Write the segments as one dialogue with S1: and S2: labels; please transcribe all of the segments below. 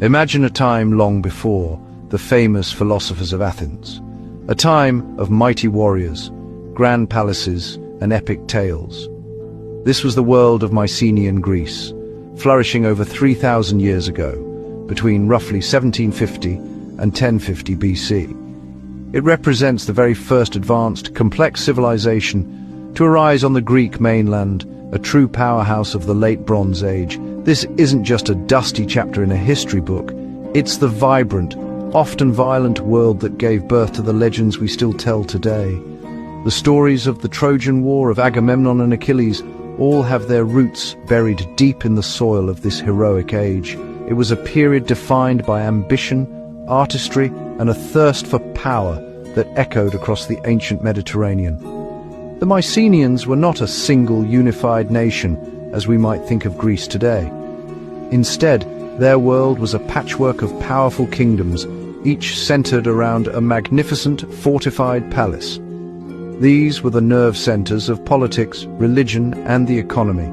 S1: Imagine a time long before the famous philosophers of Athens, a time of mighty warriors, grand palaces, and epic tales. This was the world of Mycenaean Greece, flourishing over 3,000 years ago, between roughly 1750 and 1050 BC. It represents the very first advanced, complex civilization to arise on the Greek mainland, a true powerhouse of the late Bronze Age. This isn't just a dusty chapter in a history book, it's the vibrant, often violent world that gave birth to the legends we still tell today. The stories of the Trojan War, of Agamemnon and Achilles, all have their roots buried deep in the soil of this heroic age. It was a period defined by ambition, artistry, and a thirst for power that echoed across the ancient Mediterranean. The Mycenaeans were not a single unified nation, as we might think of Greece today. Instead, their world was a patchwork of powerful kingdoms, each centered around a magnificent, fortified palace. These were the nerve centers of politics, religion, and the economy.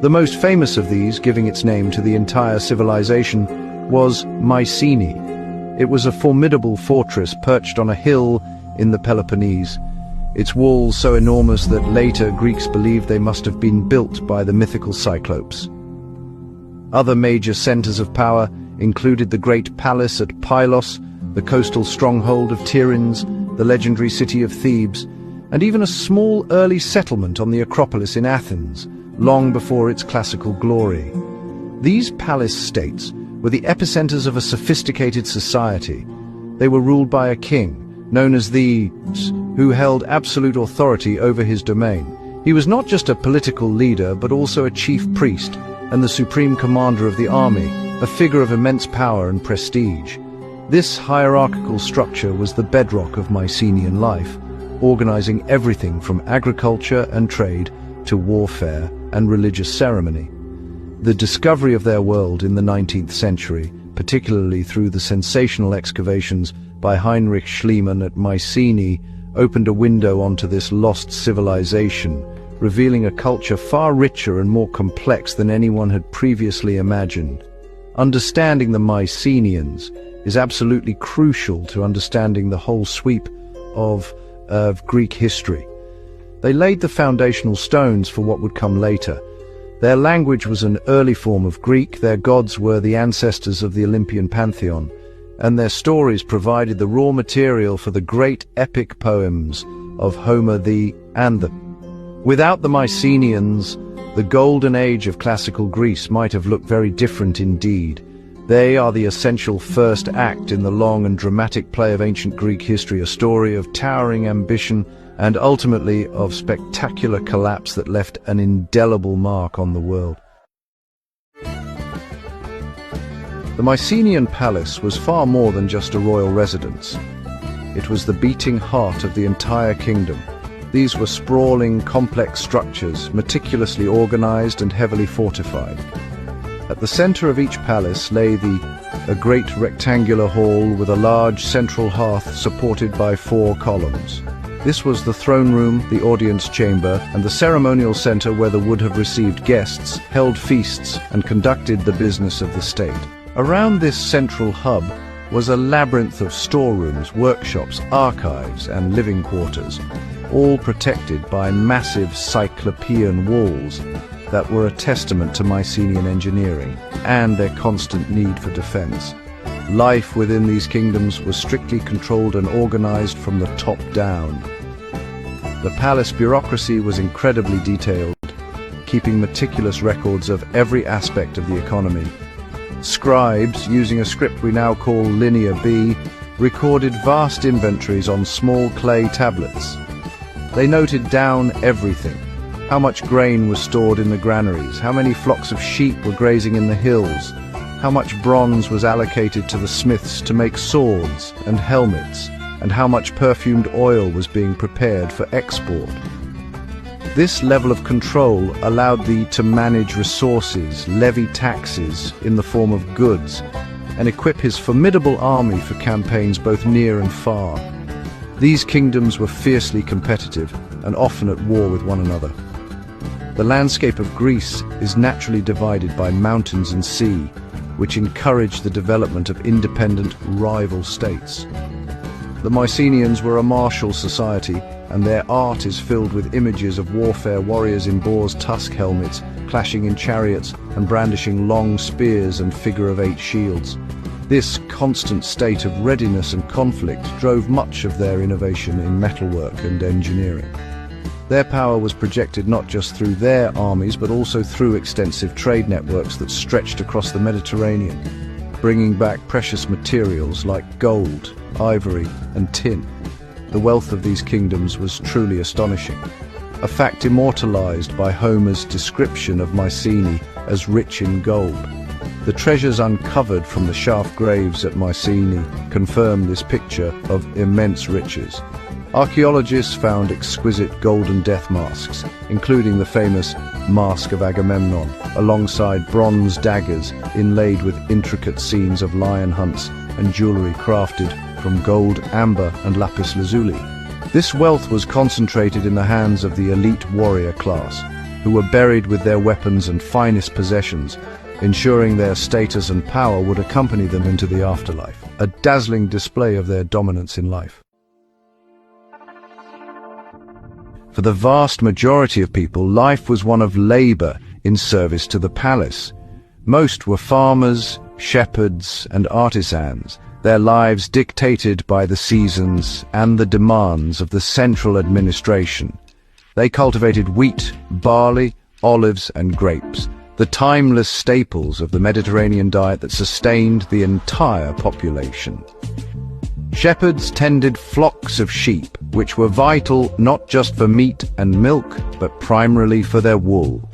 S1: The most famous of these, giving its name to the entire civilization, was Mycenae. It was a formidable fortress perched on a hill in the Peloponnese, its walls so enormous that later Greeks believed they must have been built by the mythical Cyclopes. Other major centers of power included the great palace at Pylos, the coastal stronghold of Tiryns, the legendary city of Thebes, and even a small early settlement on the Acropolis in Athens, long before its classical glory. These palace states were the epicenters of a sophisticated society. They were ruled by a king, known as the who held absolute authority over his domain. He was not just a political leader, but also a chief priest and the supreme commander of the army, a figure of immense power and prestige. This hierarchical structure was the bedrock of Mycenaean life, organizing everything from agriculture and trade to warfare and religious ceremony. The discovery of their world in the 19th century, particularly through the sensational excavations by Heinrich Schliemann at Mycenae, opened a window onto this lost civilization, revealing a culture far richer and more complex than anyone had previously imagined. Understanding the Mycenaeans is absolutely crucial to understanding the whole sweep of Greek history. They laid the foundational stones for what would come later. Their language was an early form of Greek, their gods were the ancestors of the Olympian pantheon, and their stories provided the raw material for the great epic poems of Homer and the. Without the Mycenaeans, the golden age of classical Greece might have looked very different indeed. They are the essential first act in the long and dramatic play of ancient Greek history, a story of towering ambition and ultimately of spectacular collapse that left an indelible mark on the world. The Mycenaean palace was far more than just a royal residence. It was the beating heart of the entire kingdom. These were sprawling, complex structures, meticulously organized and heavily fortified. At the center of each palace lay a great rectangular hall with a large central hearth supported by 4 columns. This was the throne room, the audience chamber, and the ceremonial center where the would have received guests, held feasts, and conducted the business of the state. Around this central hub was a labyrinth of storerooms, workshops, archives, and living quarters, all protected by massive cyclopean walls that were a testament to Mycenaean engineering and their constant need for defense. Life within these kingdoms was strictly controlled and organized from the top down. The palace bureaucracy was incredibly detailed, keeping meticulous records of every aspect of the economy. Scribes, using a script we now call Linear B, recorded vast inventories on small clay tablets. They noted down everything: how much grain was stored in the granaries, how many flocks of sheep were grazing in the hills, how much bronze was allocated to the smiths to make swords and helmets, and how much perfumed oil was being prepared for export. This level of control allowed thee to manage resources, levy taxes in the form of goods, and equip his formidable army for campaigns both near and far. These kingdoms were fiercely competitive and often at war with one another. The landscape of Greece is naturally divided by mountains and sea, which encouraged the development of independent rival states. The Mycenaeans were a martial society, and their art is filled with images of warfare warriors in boar's tusk helmets, clashing in chariots and brandishing long spears and figure-of-eight shields. This constant state of readiness and conflict drove much of their innovation in metalwork and engineering. Their power was projected not just through their armies, but also through extensive trade networks that stretched across the Mediterranean, bringing back precious materials like gold, ivory, and tin. The wealth of these kingdoms was truly astonishing, a fact immortalized by Homer's description of Mycenae as rich in gold. The treasures uncovered from the shaft graves at Mycenae confirm this picture of immense riches. Archaeologists found exquisite golden death masks, including the famous Mask of Agamemnon, alongside bronze daggers inlaid with intricate scenes of lion hunts and jewelry crafted from gold, amber, and lapis lazuli. This wealth was concentrated in the hands of the elite warrior class, who were buried with their weapons and finest possessions, ensuring their status and power would accompany them into the afterlife, a dazzling display of their dominance in life. For the vast majority of people, life was one of labor in service to the palace. Most were farmers, shepherds, and artisans, their lives dictated by the seasons and the demands of the central administration. They cultivated wheat, barley, olives, and grapes, the timeless staples of the Mediterranean diet that sustained the entire population. Shepherds tended flocks of sheep, which were vital not just for meat and milk, but primarily for their wool.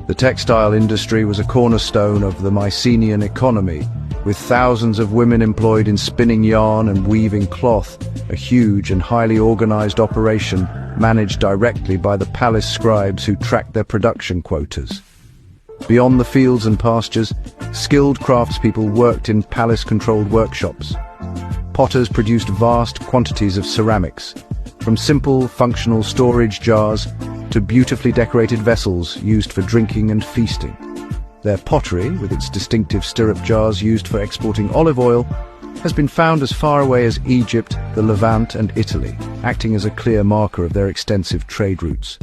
S1: The textile industry was a cornerstone of the Mycenaean economy, with thousands of women employed in spinning yarn and weaving cloth, a huge and highly organized operation managed directly by the palace scribes who tracked their production quotas. Beyond the fields and pastures, skilled craftspeople worked in palace-controlled workshops. Potters produced vast quantities of ceramics, from simple, functional storage jars to beautifully decorated vessels used for drinking and feasting. Their pottery, with its distinctive stirrup jars used for exporting olive oil, has been found as far away as Egypt, the Levant, and Italy, acting as a clear marker of their extensive trade routes.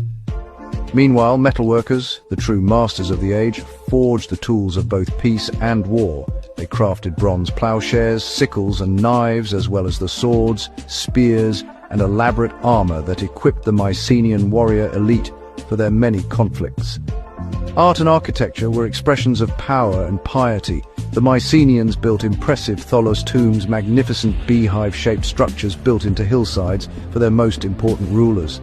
S1: Meanwhile, metalworkers, the true masters of the age, forged the tools of both peace and war. They crafted bronze plowshares, sickles, and knives, as well as the swords, spears, and elaborate armor that equipped the Mycenaean warrior elite for their many conflicts. Art and architecture were expressions of power and piety. The Mycenaeans built impressive tholos tombs, magnificent beehive-shaped structures built into hillsides for their most important rulers.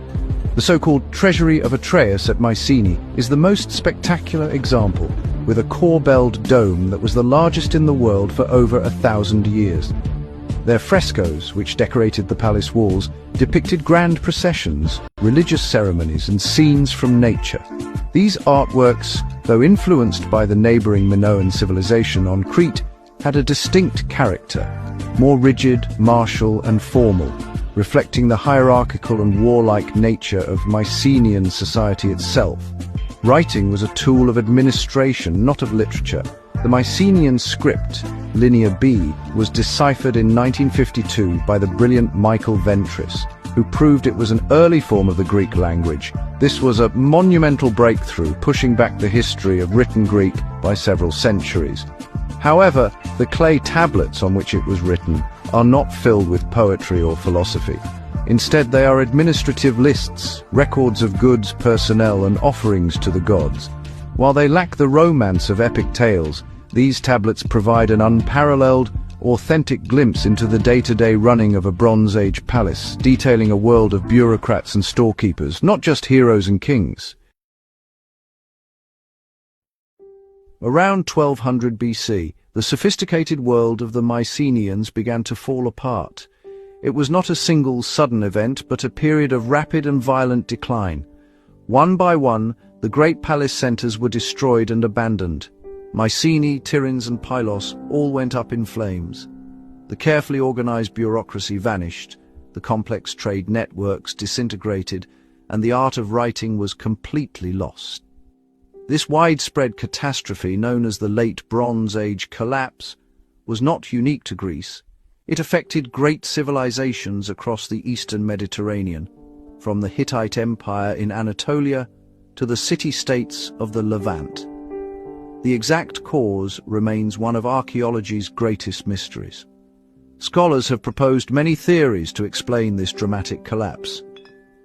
S1: The so-called Treasury of Atreus at Mycenae is the most spectacular example, with a core-belled dome that was the largest in the world for over 1,000 years. Their frescoes, which decorated the palace walls, depicted grand processions, religious ceremonies, and scenes from nature. These artworks, though influenced by the neighboring Minoan civilization on Crete, had a distinct character, more rigid, martial, and formal, reflecting the hierarchical and warlike nature of Mycenaean society itself. Writing was a tool of administration, not of literature. The Mycenaean script, Linear B, was deciphered in 1952 by the brilliant Michael Ventris, who proved it was an early form of the Greek language. This was a monumental breakthrough, pushing back the history of written Greek by several centuries. However, the clay tablets on which it was written are not filled with poetry or philosophy. Instead, they are administrative lists, records of goods, personnel, and offerings to the gods. While they lack the romance of epic tales, these tablets provide an unparalleled, authentic glimpse into the day-to-day running of a Bronze Age palace, detailing a world of bureaucrats and storekeepers, not just heroes and kings. Around 1200 BC, the sophisticated world of the Mycenaeans began to fall apart. It was not a single sudden event, but a period of rapid and violent decline. One by one, the great palace centers were destroyed and abandoned. Mycenae, Tiryns, and Pylos all went up in flames. The carefully organized bureaucracy vanished, the complex trade networks disintegrated, and the art of writing was completely lost. This widespread catastrophe, known as the Late Bronze Age collapse, was not unique to Greece. It affected great civilizations across the eastern Mediterranean, from the Hittite Empire in Anatolia to the city-states of the Levant. The exact cause remains one of archaeology's greatest mysteries. Scholars have proposed many theories to explain this dramatic collapse.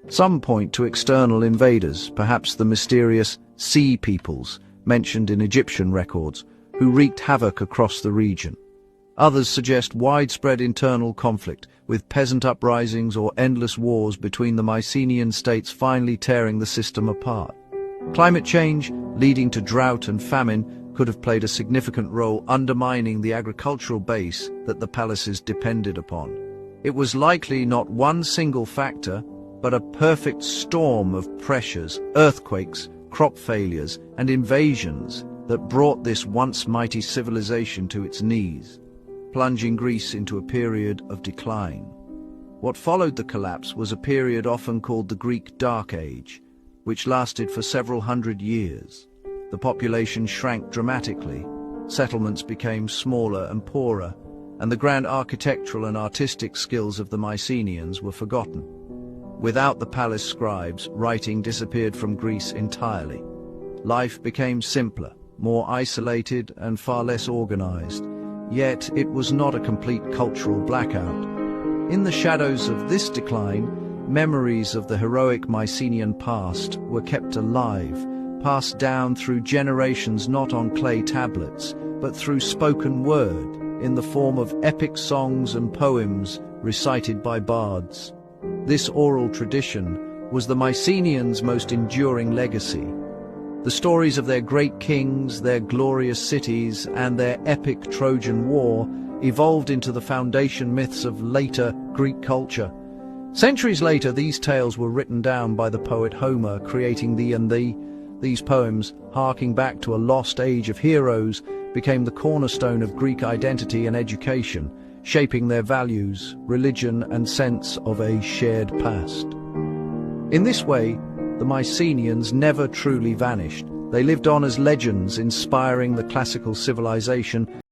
S1: Some point to external invaders, perhaps the mysterious sea peoples mentioned in Egyptian records, who wreaked havoc across the region. Others suggest widespread internal conflict, with peasant uprisings or endless wars between the Mycenaean states finally tearing the system apart. Climate change, leading to drought and famine, could have played a significant role undermining the agricultural base that the palaces depended upon. It was likely not one single factor, but a perfect storm of pressures, earthquakes, crop failures, and invasions that brought this once mighty civilization to its knees, plunging Greece into a period of decline. What followed the collapse was a period often called the Greek Dark Age, which lasted for several hundred years. The population shrank dramatically, settlements became smaller and poorer, and the grand architectural and artistic skills of the Mycenaeans were forgotten. Without the palace scribes, writing disappeared from Greece entirely. Life became simpler, more isolated, and far less organized. Yet it was not a complete cultural blackout. In the shadows of this decline, memories of the heroic Mycenaean past were kept alive, passed down through generations not on clay tablets, but through spoken word, in the form of epic songs and poems recited by bards. This oral tradition was the Mycenaeans' most enduring legacy. The stories of their great kings, their glorious cities, and their epic Trojan War evolved into the foundation myths of later Greek culture. Centuries later, these tales were written down by the poet Homer, creating the and thee. These poems, harking back to a lost age of heroes, became the cornerstone of Greek identity and education, shaping their values, religion, and sense of a shared past. In this way, the Mycenaeans never truly vanished. They lived on as legends, inspiring the classical civilization